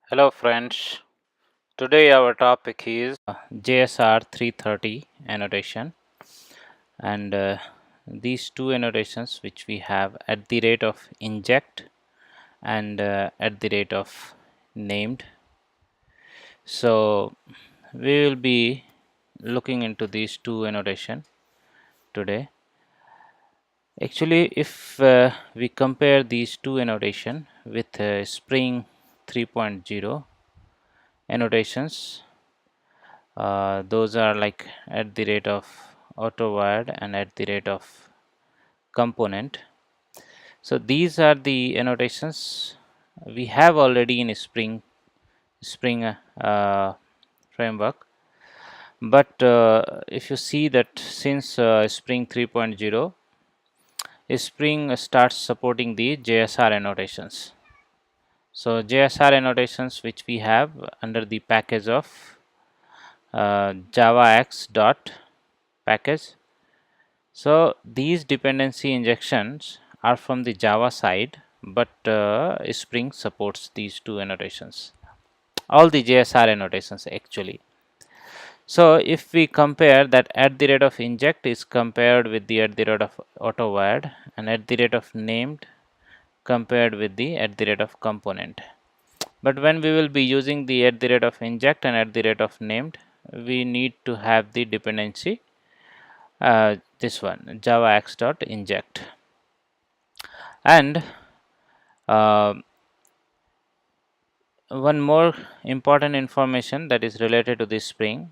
Hello friends, today our topic is JSR 330 annotation and these two annotations which we have at the rate of inject and at the rate of named. So we will be looking into these two annotation today. Actually, if we compare these two annotation with Spring 3.0 annotations, those are like at the rate of auto wired and at the rate of component. So these are the annotations we have already in Spring framework. But if you see that since Spring 3.0, Spring starts supporting the JSR annotations. So JSR annotations which we have under the package of javax dot package. So these dependency injections are from the Java side, but Spring supports these two annotations, all the JSR annotations actually. So if we compare that at the rate of inject is compared with the at the rate of auto wired and at the rate of named compared with the at the rate of component. But when we will be using the at the rate of inject and at the rate of named, we need to have the dependency this one javax.inject. And uh, one more important information that is related to this Spring.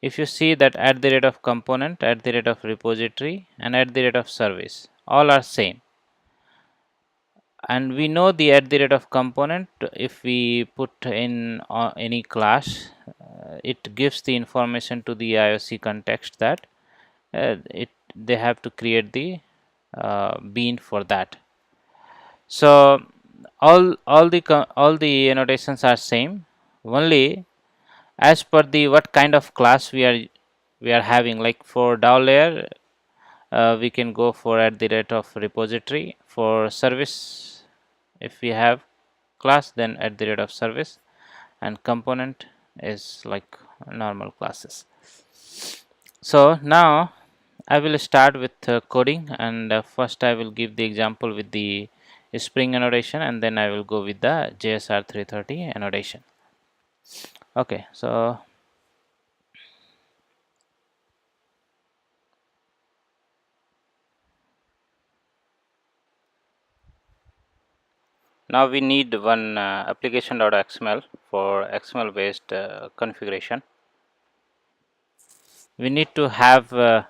If you see that at the rate of component, at the rate of repository and at the rate of service, all are same. And we know the at the rate of component, if we put in any class, it gives the information to the IOC context that they have to create the bean for that. So all the annotations are same, only as per the what kind of class we are having. Like for DAO layer, we can go for at the rate of repository. For service, if we have class, then at the rate of service, and component is like normal classes. So now I will start with coding, and first I will give the example with the Spring annotation, and then I will go with the JSR 330 annotation. Okay, so now we need one application.xml for XML based configuration. We need to have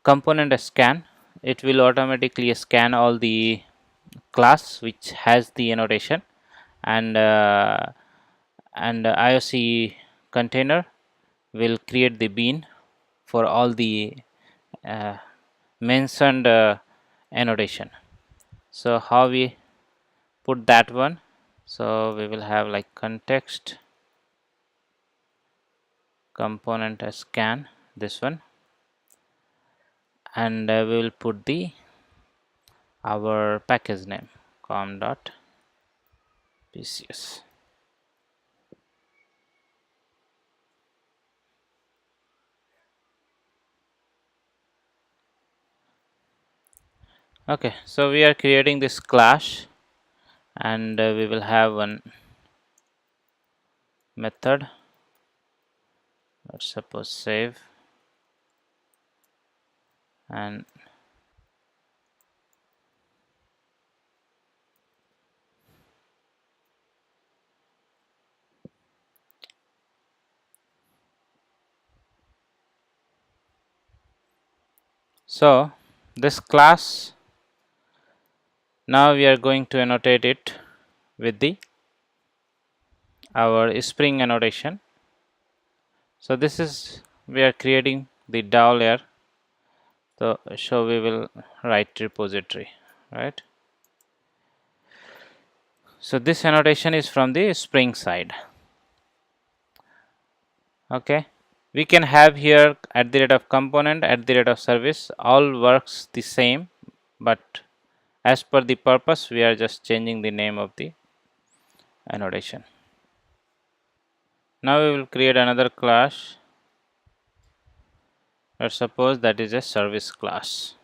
component scan. It will automatically scan all the class which has the annotation, and IOC container will create the bean for all the uh, mentioned annotation. So how we put that one? So we will have like context component scan, this one, and we will put the our package name com.pcs. Okay, so we are creating this class, and we will have one method. Let's suppose save, and so this class, now we are going to annotate it with the our Spring annotation. So this is, we are creating the DAO layer. So we will write repository, right? So this annotation is from the Spring side. Okay, we can have here at the rate of component, at the rate of service, all works the same, but as per the purpose we are just changing the name of the annotation. Now we will create another class. Let's suppose that is a service class.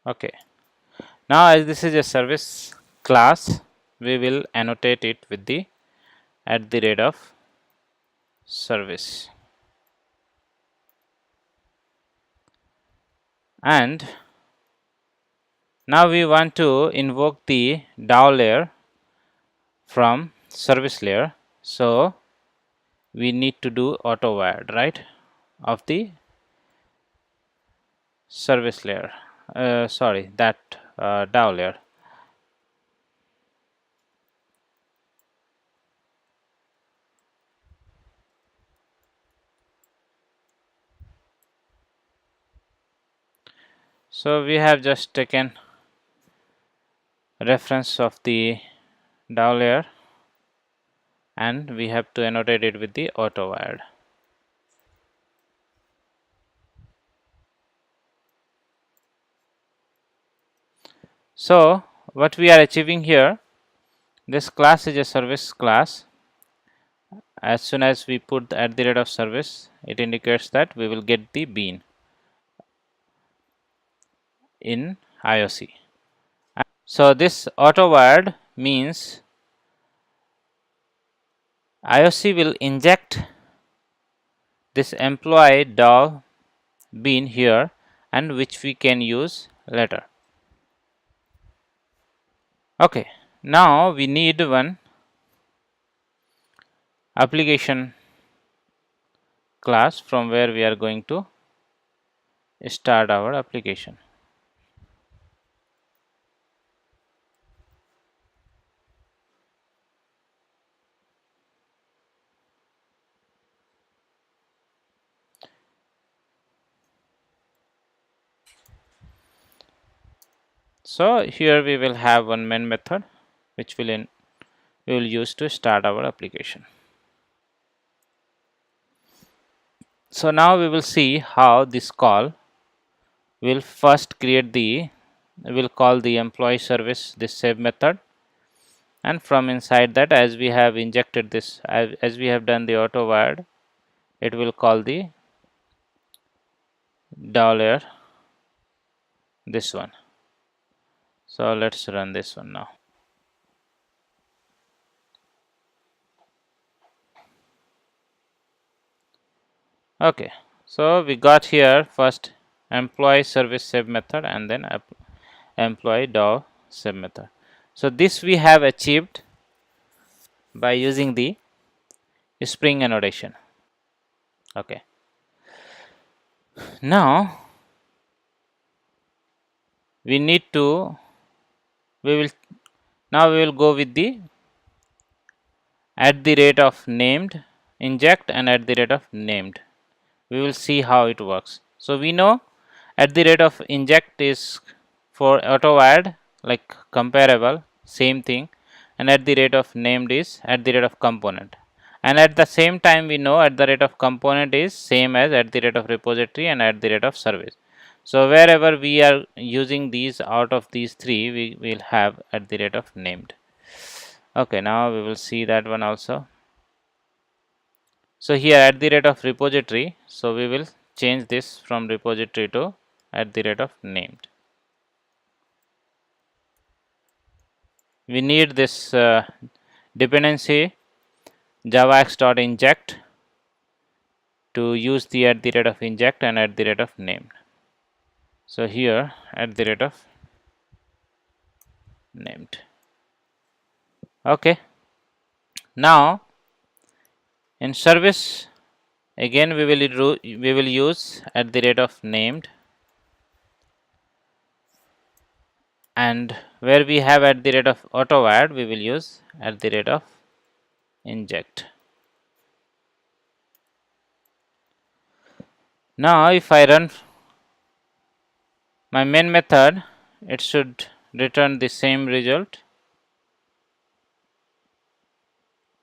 Okay. Now as this is a service class, we will annotate it with the @ service. And now we want to invoke the DAO layer from service layer. So we need to do auto wired, right, of the service layer. Sorry, that DAO layer. So we have just taken reference of the DAO layer and we have to annotate it with the auto wired. So what we are achieving here, this class is a service class. As soon as we put the @service, it indicates that we will get the bean in IOC. So this auto wired means IOC will inject this employee DAO bean here and which we can use later. Okay, now we need one application class from where we are going to start our application. So here we will have one main method which we will use to start our application. So now we will see how this call will first will call the employee service, this save method, and from inside that, as we have injected this, as we have done the auto wired, it will call the DAO layer, this one. So let's run this one now. Okay, so we got here first employee service save method and then employee DAO save method. So this we have achieved by using the Spring annotation. Okay, now we need to we will go with the @named inject and @named. We will see how it works. So we know @inject is for auto wired, like comparable, same thing, and @named is @component. And at the same time, we know @component is same as @repository and @service. So wherever we are using these out of these three, we will have @named. Okay, now we will see that one also. So here @repository, so we will change this from repository to @named. We need this dependency javax.inject to use the @inject and @named. So here @named. Okay. Now in service again we will use @named and where we have at the rate of AutoAdd, we will use at the rate of inject. Now if I run my main method, it should return the same result.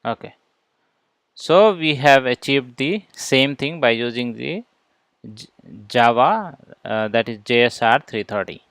Okay, so we have achieved the same thing by using the Java that is JSR 330.